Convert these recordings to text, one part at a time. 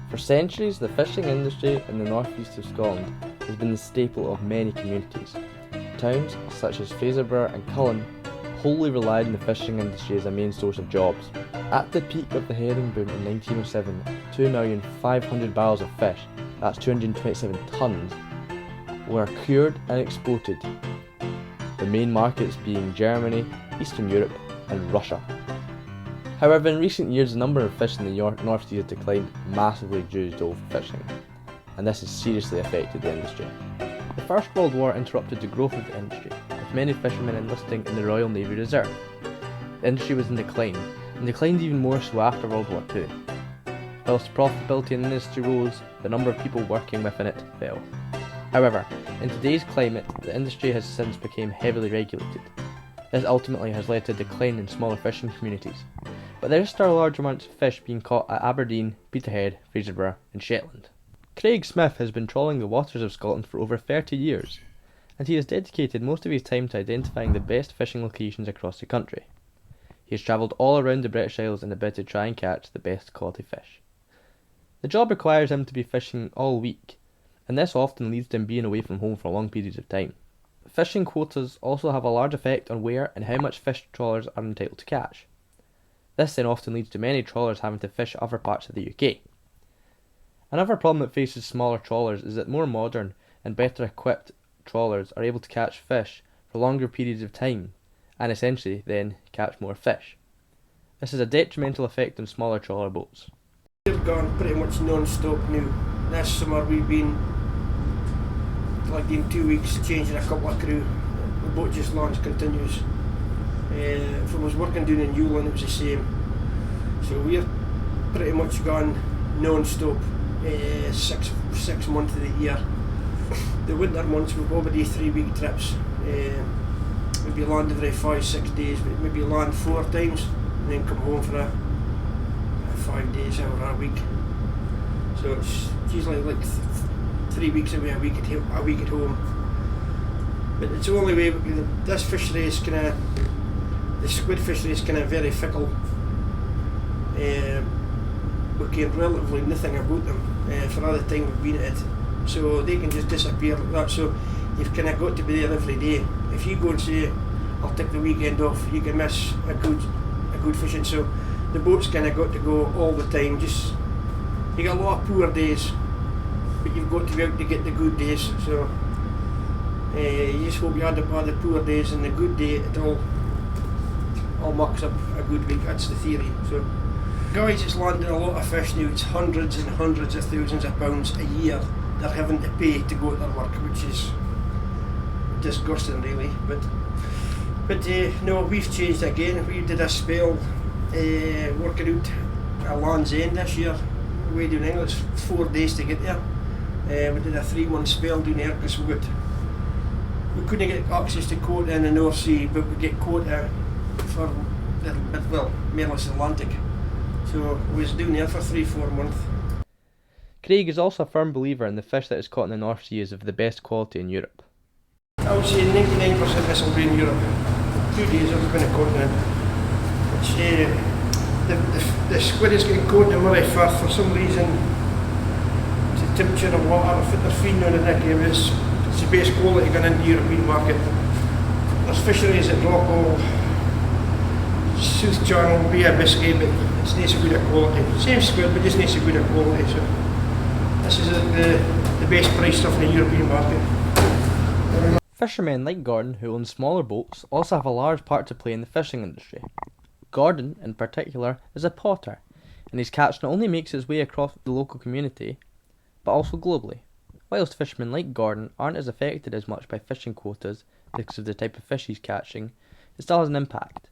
For centuries, the fishing industry in the northeast of Scotland has been the staple of many communities. Towns such as Fraserburgh and Cullen wholly relied on the fishing industry as a main source of jobs. At the peak of the herring boom in 1907, 2,500,000 barrels of fish, that's 227 tonnes, were cured and exported, the main markets being Germany, Eastern Europe and Russia. However, in recent years the number of fish in the North Sea has declined massively due to overfishing, and this has seriously affected the industry. The First World War interrupted the growth of the industry, with many fishermen enlisting in the Royal Navy Reserve. The industry was in decline, and declined even more so after World War II. Whilst profitability in the industry rose, the number of people working within it fell. However, in today's climate, the industry has since become heavily regulated. This ultimately has led to a decline in smaller fishing communities, but there is still large amounts of fish being caught at Aberdeen, Peterhead, Fraserburgh and Shetland. Craig Smith has been trawling the waters of Scotland for over 30 years, and he has dedicated most of his time to identifying the best fishing locations across the country. He has travelled all around the British Isles in a bid to try and catch the best quality fish. The job requires him to be fishing all week, and this often leads to him being away from home for long periods of time. Fishing quotas also have a large effect on where and how much fish trawlers are entitled to catch. This then often leads to many trawlers having to fish other parts of the UK. Another problem that faces smaller trawlers is that more modern and better equipped trawlers are able to catch fish for longer periods of time, and essentially then catch more fish. This has a detrimental effect on smaller trawler boats. We've gone pretty much non-stop now. This summer we've been like in 2 weeks changing a couple of crew. The boat just launched continuous. If I was working down in Newland it was the same. So we're pretty much gone non-stop 6 months of the year. The winter months we've already 3-week trips. Maybe land every 5-6 days, but maybe land 4 times and then come home for a 5 days or a week. So it's usually like 3 weeks away, a week at home. But it's the only way. This fishery is kind of, the squid fishery is kind of very fickle. We care relatively nothing about them for all the time we've been at it. So they can just disappear like that. So you've kind of got to be there every day. If you go and say, I'll take the weekend off, you can miss a good fishing. So the boat's kind of got to go all the time. Just you got a lot of poor days, but you've got to be out to get the good days. So you just hope you had the poor days and the good day. It all mucks up a good week. That's the theory. So guys, it's landing a lot of fish now. It's hundreds and hundreds of thousands of pounds a year they're having to pay to go to their work, which is disgusting really. But no, we've changed again. We did a spell working out at Land's End this year. Way down England, it's 4 days to get there. We did a 3-month spell down there because we couldn't get access to quota in the North Sea, but we get quota for Mainland Atlantic. So we was down there for 3-4 months. Craig is also a firm believer in the fish that is caught in the North Sea is of the best quality in Europe. I would say 99% of this will be in Europe. 2 days I've been a continent. The squid is getting caught in the Murray Firth for some reason. The temperature of water, I think they're feeding on it. It's the best quality going into the European market. There's fisheries at Rockall, South Channel, Bay of Biscay, but it's not so good at quality. Same squid, but just not so good at quality. So this is the best price stuff in the European market. Fishermen like Gordon, who own smaller boats, also have a large part to play in the fishing industry. Gordon, in particular, is a potter, and his catch not only makes its way across the local community, but also globally. Whilst fishermen like Gordon aren't as affected as much by fishing quotas because of the type of fish he's catching, it still has an impact.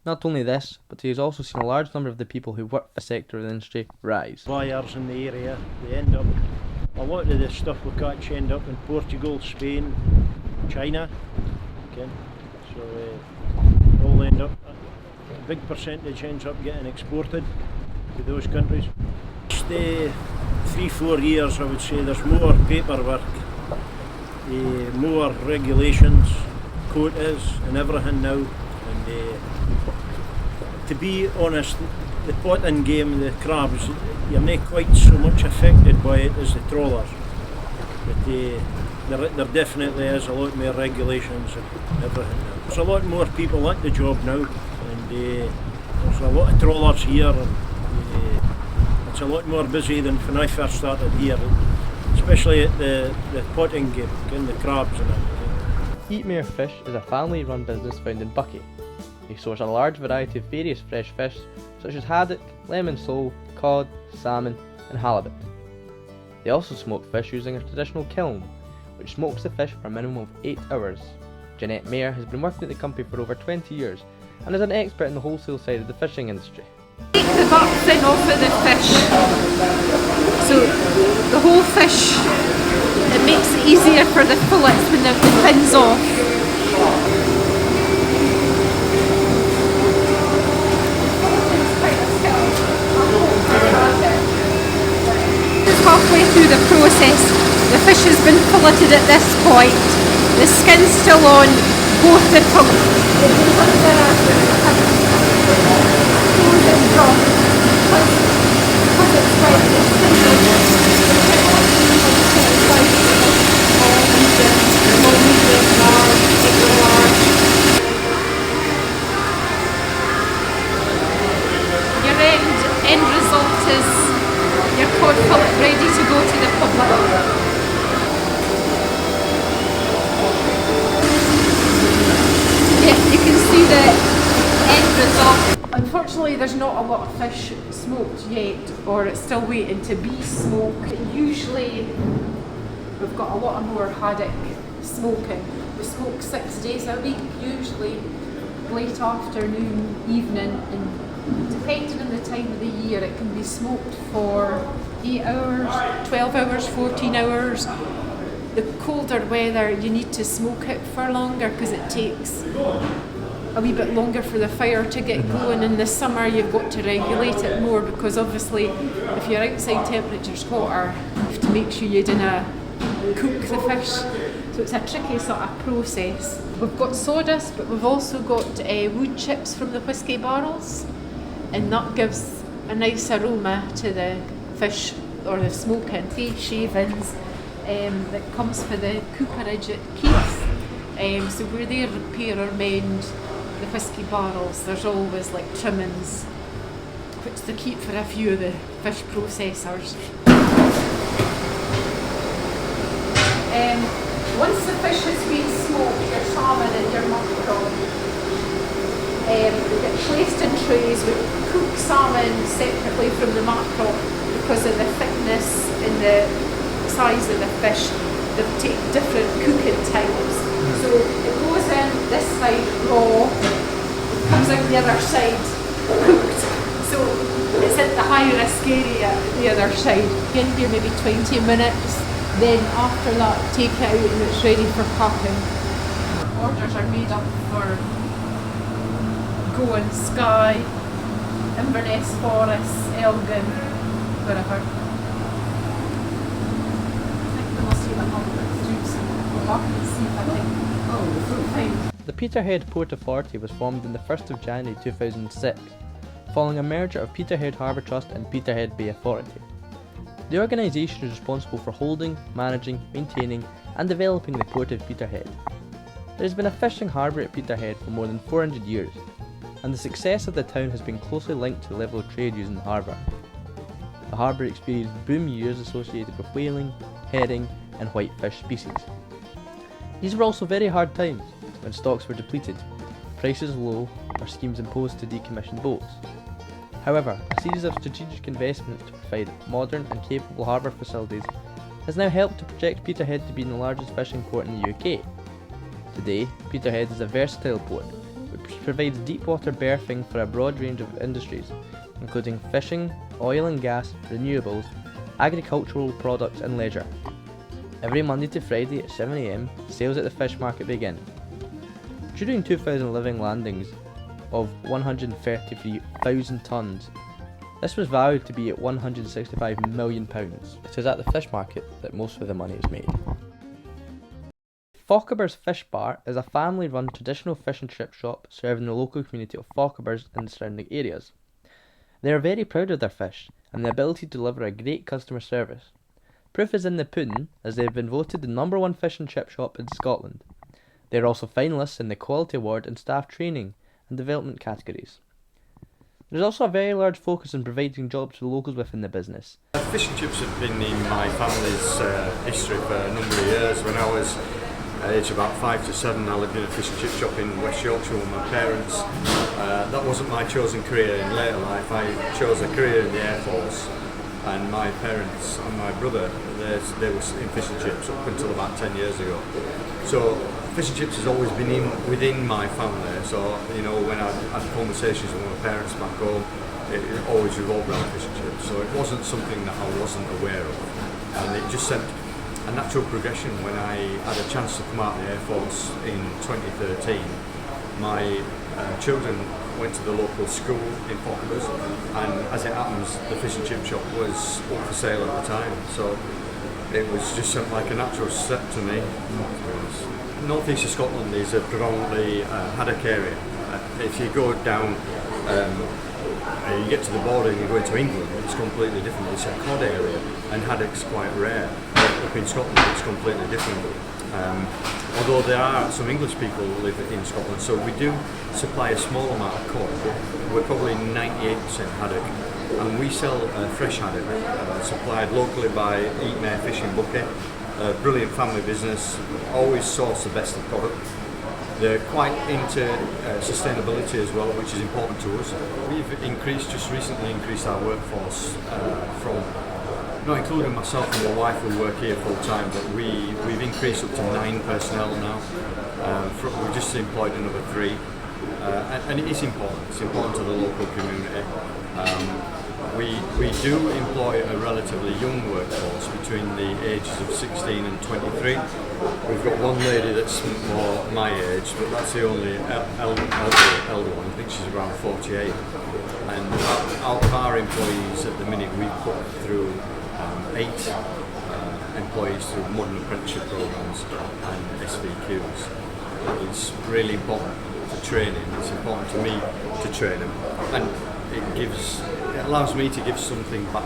Not only this, but he has also seen a large number of the people who work for the sector of the industry rise. Buyers in the area, they end up, a lot of the stuff we catch end up in Portugal, Spain, China, okay? So all end up, a big percentage ends up getting exported to those countries. Just 3-4 years I would say there's more paperwork, more regulations, quotas and everything now, and to be honest, the potting game, the crabs, you're not quite so much affected by it as the trawlers. But there definitely is a lot more regulations and everything. There's a lot more people at the job now, and there's a lot of trawlers here, and it's a lot more busy than when I first started here, especially at the potting game, getting the crabs and everything. Eatmere Fish is a family-run business found in Buckie. They source a large variety of various fresh fish such as haddock, lemon sole, cod, salmon and halibut. They also smoke fish using a traditional kiln, which smokes the fish for a minimum of 8 hours. Jeanette Mayer has been working at the company for over 20 years and is an expert in the wholesale side of the fishing industry. Take the gut fin off of the fish, so the whole fish, it makes it easier for the fillets when the fin's off. Halfway through the process, the fish has been filleted at this point. The skin's still on both the tongue. It goes under frozen drum because it's wet. Your end result is your cod fillet ready to go to the public. Yeah, you can see the end result. Unfortunately, there's not a lot of fish smoked yet, or it's still waiting to be smoked. Usually, we've got a lot more haddock smoking. We smoke 6 days a week, usually late afternoon, evening, and depending on the time of the year, it can be smoked for 8 hours, 12 hours, 14 hours. The colder weather, you need to smoke it for longer because it takes a wee bit longer for the fire to get going. In the summer, you've got to regulate it more because obviously, if your outside temperature's hotter, you have to make sure you don't cook the fish. So it's a tricky sort of process. We've got sawdust, but we've also got wood chips from the whisky barrels. And that gives a nice aroma to the fish or the smoking. Face shavings that comes for the cooperage at Keith. So where they repair or mend the whisky barrels, there's always like trimmings which they keep for a few of the fish processors. Once the fish has been smoked, your salmon and your mackerel, they get placed in trays. We cook salmon separately from the mackerel because of the thickness and the size of the fish. They take different cooking times. So it goes in this side raw, it comes out the other side cooked. So it's at the high risk area at the other side. In here maybe 20 minutes, then after that take it out and it's ready for packing. Orders are made up for Goan, Skye, Inverness, Forest, Elgin, wherever. I think we must see if I can see if I can The Peterhead Port Authority was formed on the 1st of January 2006, following a merger of Peterhead Harbour Trust and Peterhead Bay Authority. The organisation is responsible for holding, managing, maintaining and developing the Port of Peterhead. There has been a fishing harbour at Peterhead for more than 400 years, and the success of the town has been closely linked to the level of trade using the harbour. The harbour experienced boom years associated with whaling, herring and whitefish species. These were also very hard times, when stocks were depleted, prices low or schemes imposed to decommission boats. However, a series of strategic investments to provide modern and capable harbour facilities has now helped to project Peterhead to be the largest fishing port in the UK. Today, Peterhead is a versatile port, which provides deep water berthing for a broad range of industries, including fishing, oil and gas, renewables, agricultural products and leisure. Every Monday to Friday at 7 AM, sales at the fish market begin. During 2011 landings of 133,000 tonnes, this was valued to be at £165 million. It is at the fish market that most of the money is made. Faukaber's Fish Bar is a family-run traditional fish and chip shop serving the local community of Faukaber's and the surrounding areas. They are very proud of their fish and the ability to deliver a great customer service. Proof is in the pudding, as they have been voted the #1 fish and chip shop in Scotland. They are also finalists in the Quality Award in staff training and development categories. There is also a very large focus on providing jobs to the locals within the business. Fish and chips have been in my family's history for a number of years. When I was aged about 5 to 7, I lived in a fish and chip shop in West Yorkshire with my parents. That wasn't my chosen career. In later life I chose a career in the Air Force, and my parents and my brother, they were in fish and chips up until about 10 years ago. So fish and chips has always been within my family. So, you know, when I had conversations with my parents back home, it always revolved around fish and chips. So it wasn't something that I wasn't aware of. And it just sent a natural progression. When I had a chance to come out of the Air Force in 2013, my children went to the local school in Fochabers, and as it happens, the fish and chip shop was up for sale at the time. So it was just like a natural step to me. North East of Scotland is a predominantly haddock area. If you go down, you get to the border and you go into England, it's completely different. It's a cod area, and haddock's quite rare. Up in Scotland, it's completely different. Although there are some English people who live in Scotland, so we do supply a small amount of cod. We're probably 98% haddock, and we sell fresh haddock, supplied locally by Eatmare Fishing Bucket. A brilliant family business, always source the best of product. They're quite into sustainability as well, which is important to us. We've just recently increased our workforce from, not including myself and my wife who work here full time, but we've increased up to 9 personnel now. We've just employed another 3. And it is important. It's important to the local community. We do employ a relatively young workforce between the ages of 16 and 23. We've got one lady that's more my age, but that's the only elder one. I think she's around 48. And out of our employees at the minute, we put through 8 employees through modern apprenticeship programs and SVQs. It's really important for training. It's important to me to train them, and it allows me to give something back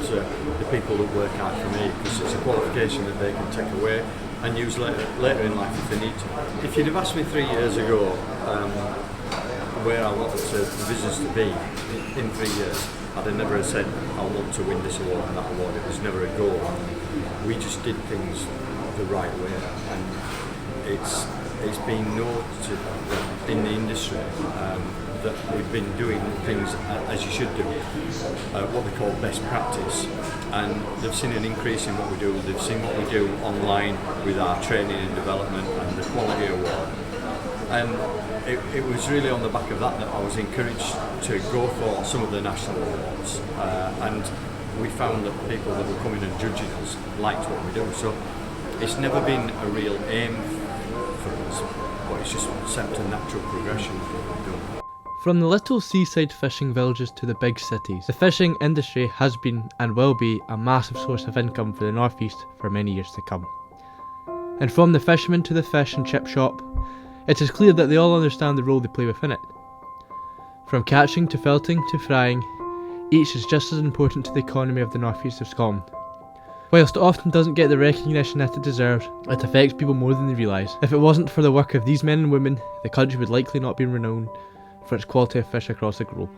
to the people that work hard for me, because it's a qualification that they can take away and use later in life if they need to. If you'd have asked me 3 years ago where I wanted the business to be in 3 years, I'd have never said I want to win this award and that award. It was never a goal. We just did things the right way, and it's been noted in the industry that we've been doing things as you should do, what they call best practice, and they've seen an increase in what we do. They've seen what we do online with our training and development and the quality award, and it was really on the back of that I was encouraged to go for some of the national awards, and we found that people that were coming and judging us liked what we do. So it's never been a real aim for us, but it's just sent a natural progression of what we do. From the little seaside fishing villages to the big cities, the fishing industry has been and will be a massive source of income for the North East for many years to come. And from the fishermen to the fish and chip shop, it is clear that they all understand the role they play within it. From catching to felting to frying, each is just as important to the economy of the North East of Scotland. Whilst it often doesn't get the recognition that it deserves, it affects people more than they realise. If it wasn't for the work of these men and women, the country would likely not be renowned for its quality of fish across the globe.